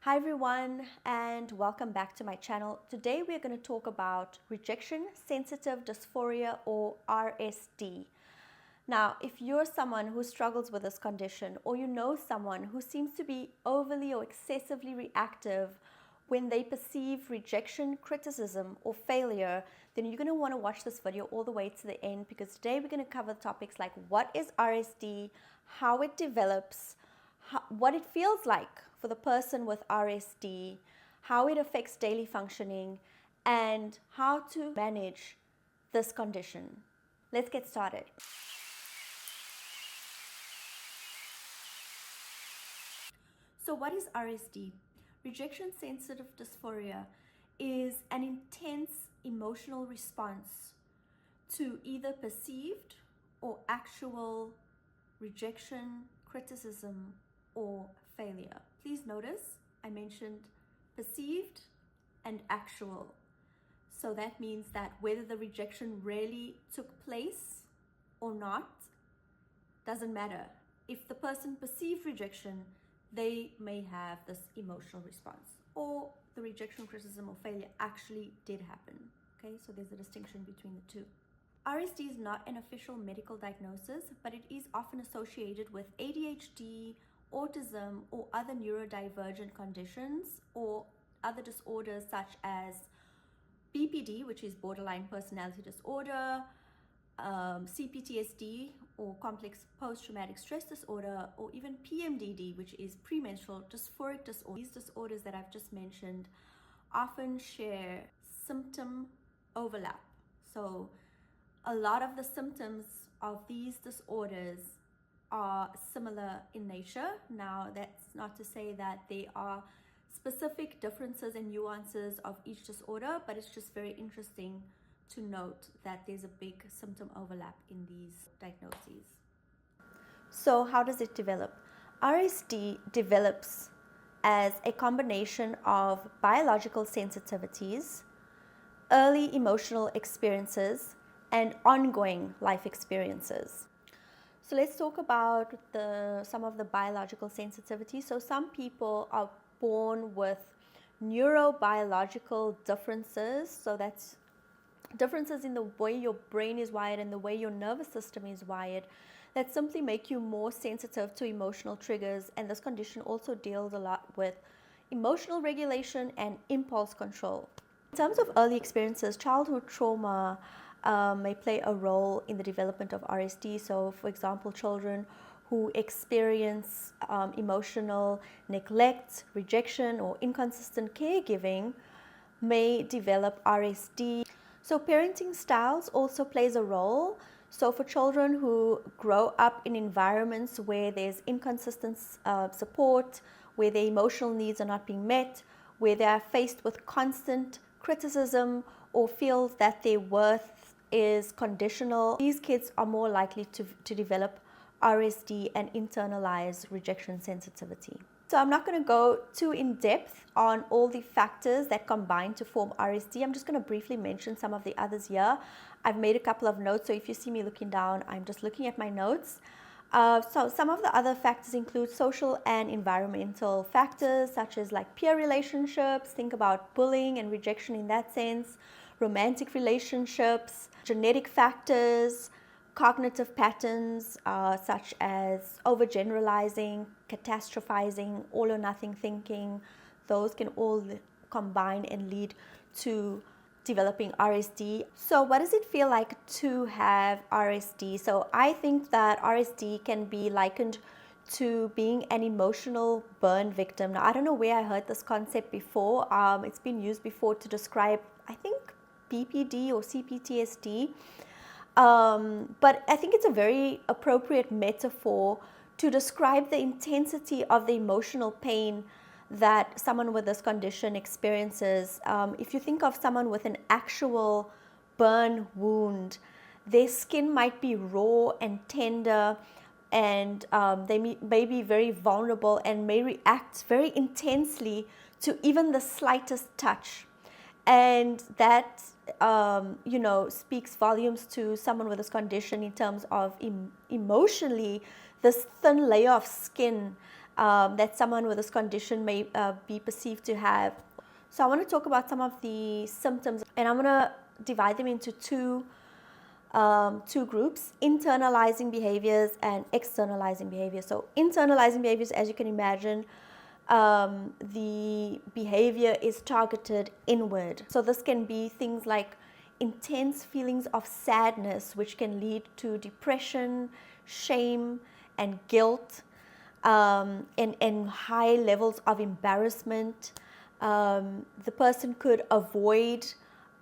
Hi everyone, and welcome back to my channel. Today we're going to talk about rejection sensitive dysphoria, or RSD. Now, if you're someone who struggles with this condition, or you know someone who seems to be overly or excessively reactive when they perceive rejection, criticism, or failure, then you're going to want to watch this video all the way to the end, because today we're going to cover topics like what is RSD, how it develops, what it feels like for the person with RSD, how it affects daily functioning, and how to manage this condition. Let's get started. So what is RSD? Rejection sensitive dysphoria is an intense emotional response to either perceived or actual rejection, criticism, or failure. Please notice I mentioned perceived and actual. So that means that whether the rejection really took place or not doesn't matter. If the person perceived rejection, they may have this emotional response, or the rejection, criticism, or failure actually did happen. Okay, so there's a distinction between the two. RSD is not an official medical diagnosis, but it is often associated with ADHD, autism, or other neurodivergent conditions, or other disorders such as BPD, which is borderline personality disorder, CPTSD, or complex post-traumatic stress disorder, or even PMDD, which is premenstrual dysphoric disorder. These disorders that I've just mentioned often share symptom overlap. So a lot of the symptoms of these disorders are similar in nature. Now, that's not to say that there are specific differences and nuances of each disorder, but it's just very interesting to note that there's a big symptom overlap in these diagnoses. So how does it develop? RSD develops as a combination of biological sensitivities, early emotional experiences, and ongoing life experiences. So let's talk about some of the biological sensitivities. So some people are born with neurobiological differences. So that's differences in the way your brain is wired and the way your nervous system is wired that simply make you more sensitive to emotional triggers. And this condition also deals a lot with emotional regulation and impulse control. In terms of early experiences, childhood trauma may play a role in the development of RSD. So, for example, children who experience emotional neglect, rejection, or inconsistent caregiving may develop RSD. So parenting styles also plays a role. So for children who grow up in environments where there's inconsistent support, where their emotional needs are not being met, where they are faced with constant criticism or feel that their worth is conditional, these kids are more likely to develop RSD and internalize rejection sensitivity. So I'm not going to go too in depth on all the factors that combine to form RSD. I'm just going to briefly mention some of the others here. I've made a couple of notes, so if you see me looking down, I'm just looking at my notes. So some of the other factors include social and environmental factors, such as like peer relationships. Think about bullying and rejection in that sense, romantic relationships, genetic factors, cognitive patterns such as overgeneralizing, catastrophizing, all or nothing thinking. Those can all combine and lead to developing RSD. So what does it feel like to have RSD? So I think that RSD can be likened to being an emotional burn victim. Now, I don't know where I heard this concept before. It's been used before to describe, I think, BPD or CPTSD. But I think it's a very appropriate metaphor to describe the intensity of the emotional pain that someone with this condition experiences. If you think of someone with an actual burn wound, their skin might be raw and tender, and they may be very vulnerable and may react very intensely to even the slightest touch. And that, speaks volumes to someone with this condition in terms of emotionally, this thin layer of skin that someone with this condition may be perceived to have. So I want to talk about some of the symptoms, and I'm going to divide them into two groups: internalizing behaviors and externalizing behaviors. So internalizing behaviors, as you can imagine, the behavior is targeted inward. So this can be things like intense feelings of sadness, which can lead to depression, shame, and guilt, and high levels of embarrassment. The person could avoid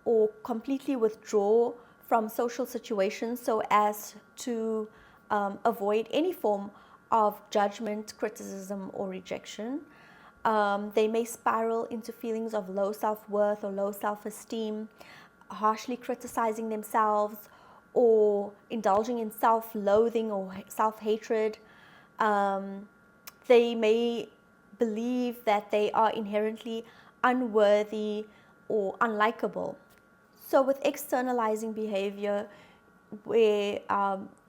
or completely withdraw from social situations so as to avoid any form of judgment, criticism, or rejection. They may spiral into feelings of low self-worth or low self-esteem, harshly criticizing themselves, or indulging in self-loathing or self-hatred. They may believe that they are inherently unworthy or unlikable. So with externalizing behavior, where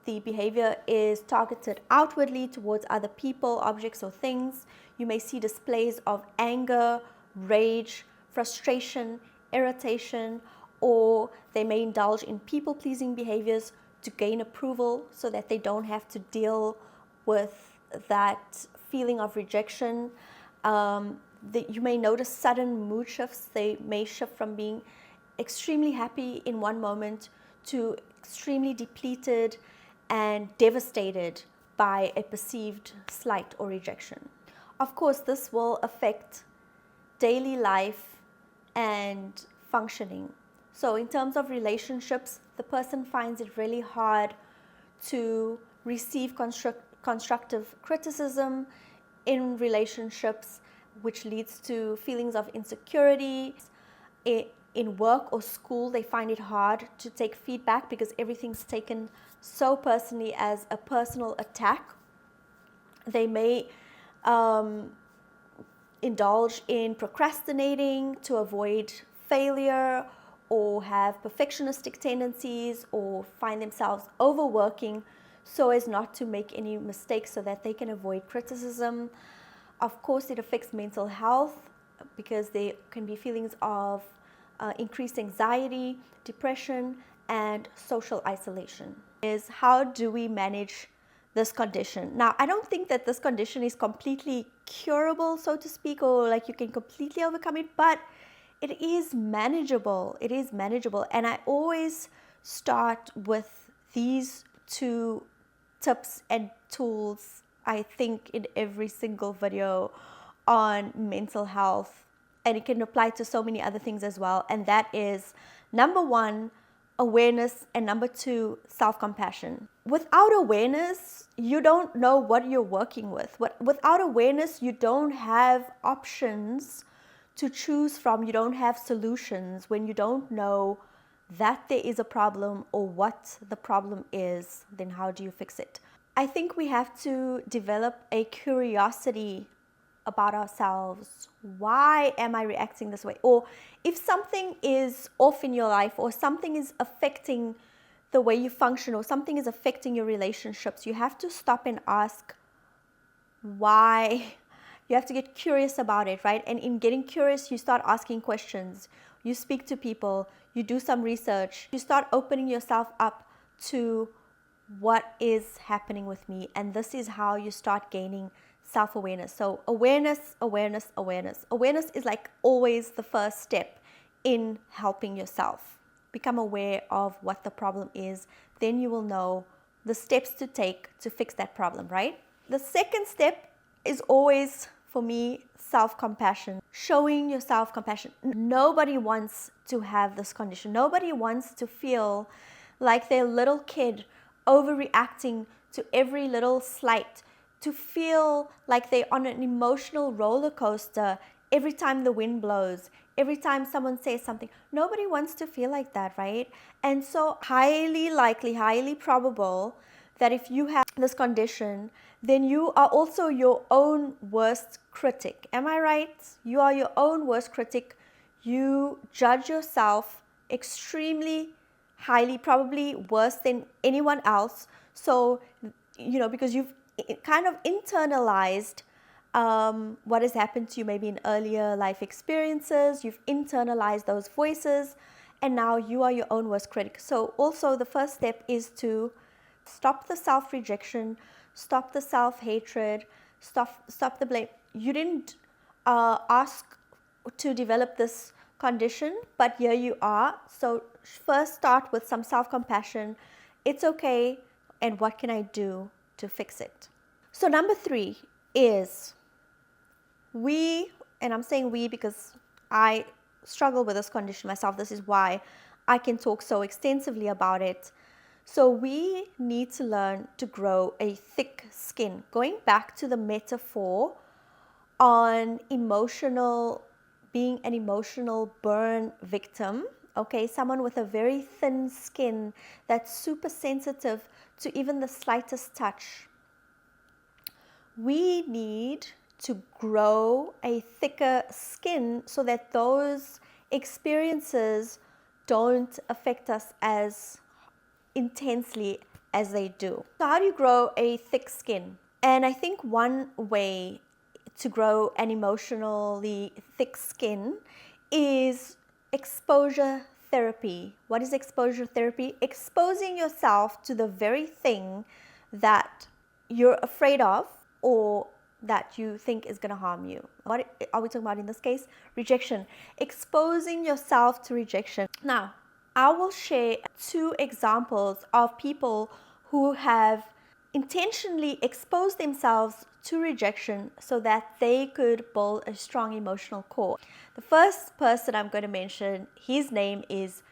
the behavior is targeted outwardly towards other people, objects, or things, you may see displays of anger, rage, frustration, irritation, or they may indulge in people-pleasing behaviors to gain approval so that they don't have to deal with that feeling of rejection. You may notice sudden mood shifts. They may shift from being extremely happy in one moment to extremely depleted and devastated by a perceived slight or rejection. Of course, this will affect daily life and functioning. So in terms of relationships, the person finds it really hard to receive constructive criticism in relationships, which leads to feelings of insecurity. In work or school, they find it hard to take feedback because everything's taken so personally as a personal attack. They may indulge in procrastinating to avoid failure, or have perfectionistic tendencies, or find themselves overworking so as not to make any mistakes so that they can avoid criticism. Of course, it affects mental health because there can be feelings of increased anxiety, depression, and social isolation. Is how do we manage this condition? Now, I don't think that this condition is completely curable, so to speak, or like you can completely overcome it, but it is manageable. It is manageable. And I always start with these two tips and tools, I think, in every single video on mental health. And it can apply to so many other things as well. And that is, number one, awareness, and number two, self-compassion. Without awareness, you don't know what you're working with. Without awareness, you don't have options to choose from. You don't have solutions when you don't know that there is a problem or what the problem is. Then how do you fix it? I think we have to develop a curiosity about ourselves. Why am I reacting this way? Or if something is off in your life, or something is affecting the way you function, or something is affecting your relationships, you have to stop and ask why. You have to get curious about it, right? And in getting curious, you start asking questions. You speak to people, you do some research, you start opening yourself up to what is happening with me. And this is how you start gaining self-awareness. So awareness, awareness, awareness. Awareness is like always the first step in helping yourself. Become aware of what the problem is. Then you will know the steps to take to fix that problem, right? The second step is always, for me, self-compassion. Showing yourself compassion. Nobody wants to have this condition. Nobody wants to feel like their little kid overreacting to every little slight, to feel like they're on an emotional roller coaster every time the wind blows, every time someone says something. Nobody wants to feel like that, right? And so highly likely, highly probable that if you have this condition, then you are also your own worst critic. Am I right? You are your own worst critic. You judge yourself extremely highly, probably worse than anyone else. So, because you've kind of internalized what has happened to you maybe in earlier life experiences. You've internalized those voices, and now you are your own worst critic. So also the first step is to stop the self-rejection, stop the self-hatred, stop the blame. You didn't ask to develop this condition, but here you are. So first start with some self-compassion. It's okay, and what can I do to fix it? So number 3 is and I'm saying we because I struggle with this condition myself. This is why I can talk so extensively about it. So we need to learn to grow a thick skin. Going back to the metaphor on being an emotional burn victim, okay, someone with a very thin skin that's super sensitive to even the slightest touch. We need to grow a thicker skin so that those experiences don't affect us as intensely as they do. So how do you grow a thick skin? And I think one way to grow an emotionally thick skin is exposure therapy. What is exposure therapy? Exposing yourself to the very thing that you're afraid of or that you think is going to harm you. What are we talking about in this case? Rejection. Exposing yourself to rejection. Now, I will share 2 examples of people who have intentionally exposed themselves to rejection so that they could build a strong emotional core. The first person I'm going to mention, his name is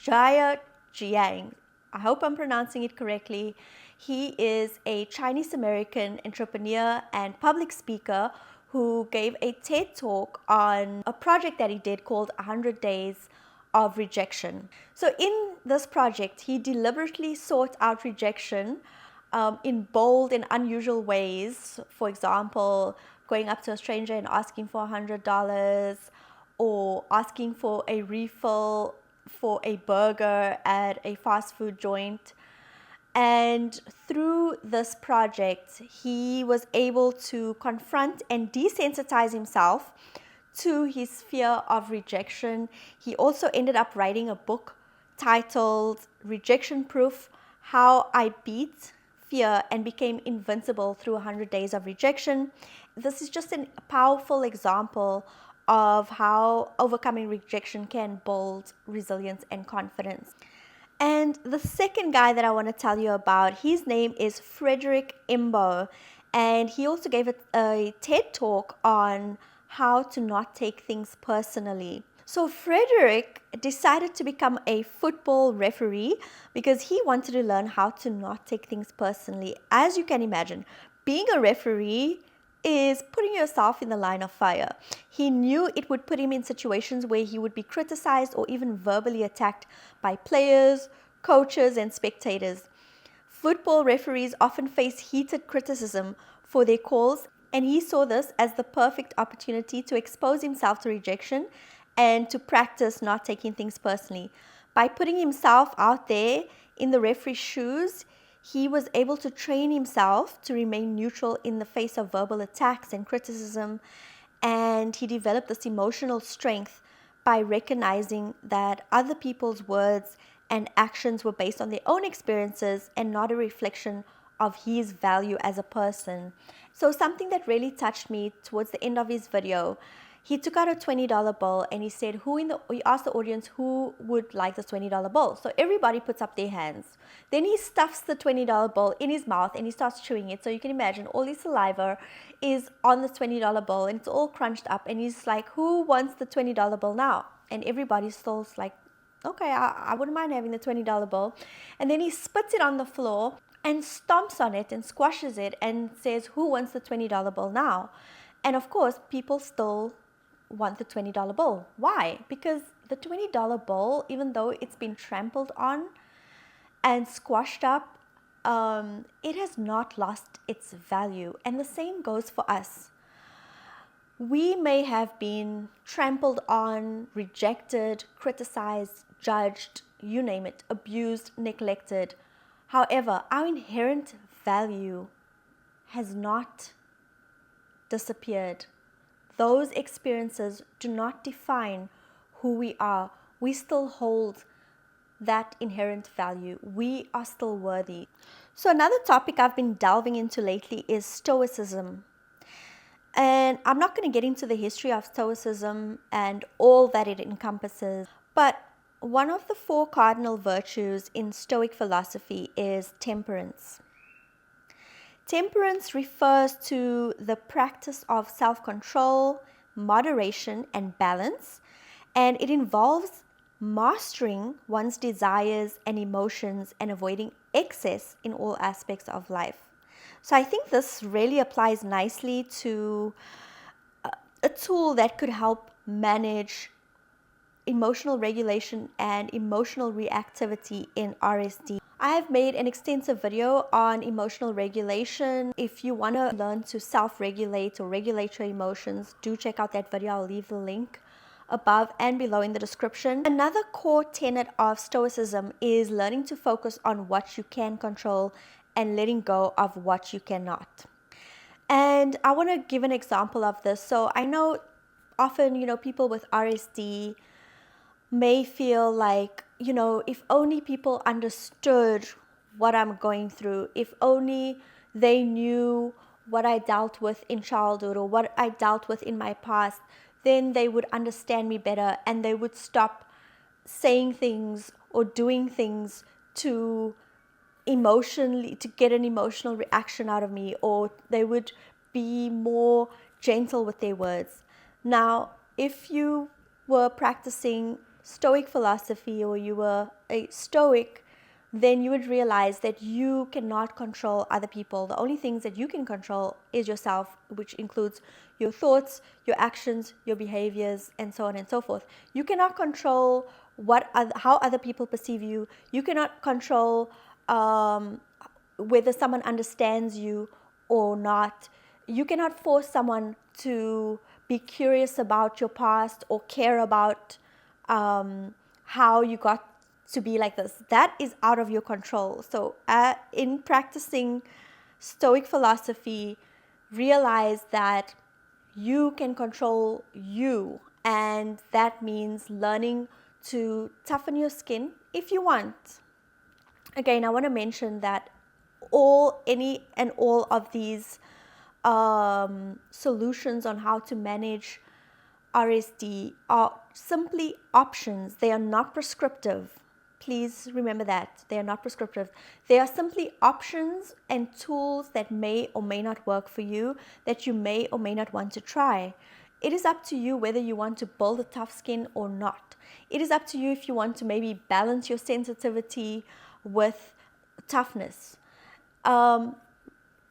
Jia Jiang. I hope I'm pronouncing it correctly. He is a Chinese American entrepreneur and public speaker who gave a TED talk on a project that he did called 100 Days of Rejection. So in this project, he deliberately sought out rejection in bold and unusual ways. For example, going up to a stranger and asking for $100, or asking for a refill for a burger at a fast food joint. And through this project, he was able to confront and desensitize himself to his fear of rejection. He also ended up writing a book titled Rejection Proof: How I Beat Fear and Became Invincible Through 100 Days of Rejection. This is just a powerful example of how overcoming rejection can build resilience and confidence. And the second guy that I want to tell you about, his name is Frederick Imbo, and he also gave a TED talk on how to not take things personally. So Frederick decided to become a football referee because he wanted to learn how to not take things personally. As you can imagine, being a referee is putting yourself in the line of fire. He knew it would put him in situations where he would be criticized or even verbally attacked by players, coaches, and spectators. Football referees often face heated criticism for their calls, and he saw this as the perfect opportunity to expose himself to rejection and to practice not taking things personally. By putting himself out there in the referee's shoes, he was able to train himself to remain neutral in the face of verbal attacks and criticism, and he developed this emotional strength by recognizing that other people's words and actions were based on their own experiences and not a reflection of his value as a person. So something that really touched me towards the end of his video, he took out a $20 bill and he said, he asked the audience who would like the $20 bill. So everybody puts up their hands. Then he stuffs the $20 bill in his mouth and he starts chewing it. So you can imagine all his saliva is on the $20 bill and it's all crunched up. And he's like, who wants the $20 bill now? And everybody's still like, okay, I wouldn't mind having the $20 bill. And then he spits it on the floor and stomps on it and squashes it and says, who wants the $20 bill now? And of course, people still want the $20 bill. Why? Because the $20 bill, even though it's been trampled on and squashed up, it has not lost its value. And the same goes for us. We may have been trampled on, rejected, criticized, judged, you name it, abused, neglected. However, our inherent value has not disappeared. Those experiences do not define who we are. We still hold that inherent value. We are still worthy. So another topic I've been delving into lately is Stoicism. And I'm not going to get into the history of Stoicism and all that it encompasses, but one of the 4 cardinal virtues in Stoic philosophy is temperance. Temperance refers to the practice of self-control, moderation, and balance, and it involves mastering one's desires and emotions and avoiding excess in all aspects of life. So I think this really applies nicely to a tool that could help manage emotional regulation and emotional reactivity in RSD. I have made an extensive video on emotional regulation. If you want to learn to self-regulate or regulate your emotions, do check out that video. I'll leave the link above and below in the description. Another core tenet of Stoicism is learning to focus on what you can control and letting go of what you cannot. And I want to give an example of this. So I know often, people with RSD may feel like, if only people understood what I'm going through, if only they knew what I dealt with in childhood or what I dealt with in my past, then they would understand me better and they would stop saying things or doing things to get an emotional reaction out of me, or they would be more gentle with their words. Now, if you were practicing Stoic philosophy or you were a Stoic, then you would realize that you cannot control other people. The only things that you can control is yourself, which includes your thoughts, your actions, your behaviors, and so on and so forth. You cannot control how other people perceive you. You cannot control whether someone understands you or not. You cannot force someone to be curious about your past or care about how you got to be like this. That is out of your control. So in practicing Stoic philosophy, realize that you can control you, and that means learning to toughen your skin if you want. Again, I want to mention that any and all of these solutions on how to manage RSD are simply options. They are not prescriptive. Please remember that. They are not prescriptive. They are simply options and tools that may or may not work for you, that you may or may not want to try. It is up to you whether you want to build a tough skin or not. It is up to you if you want to maybe balance your sensitivity with toughness.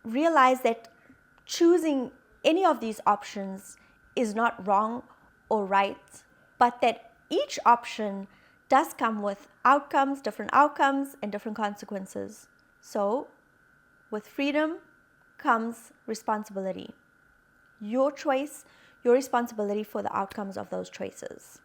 Realize that choosing any of these options is not wrong or right, but that each option does come with different outcomes and different consequences. So with freedom comes responsibility. Your choice, your responsibility for the outcomes of those choices.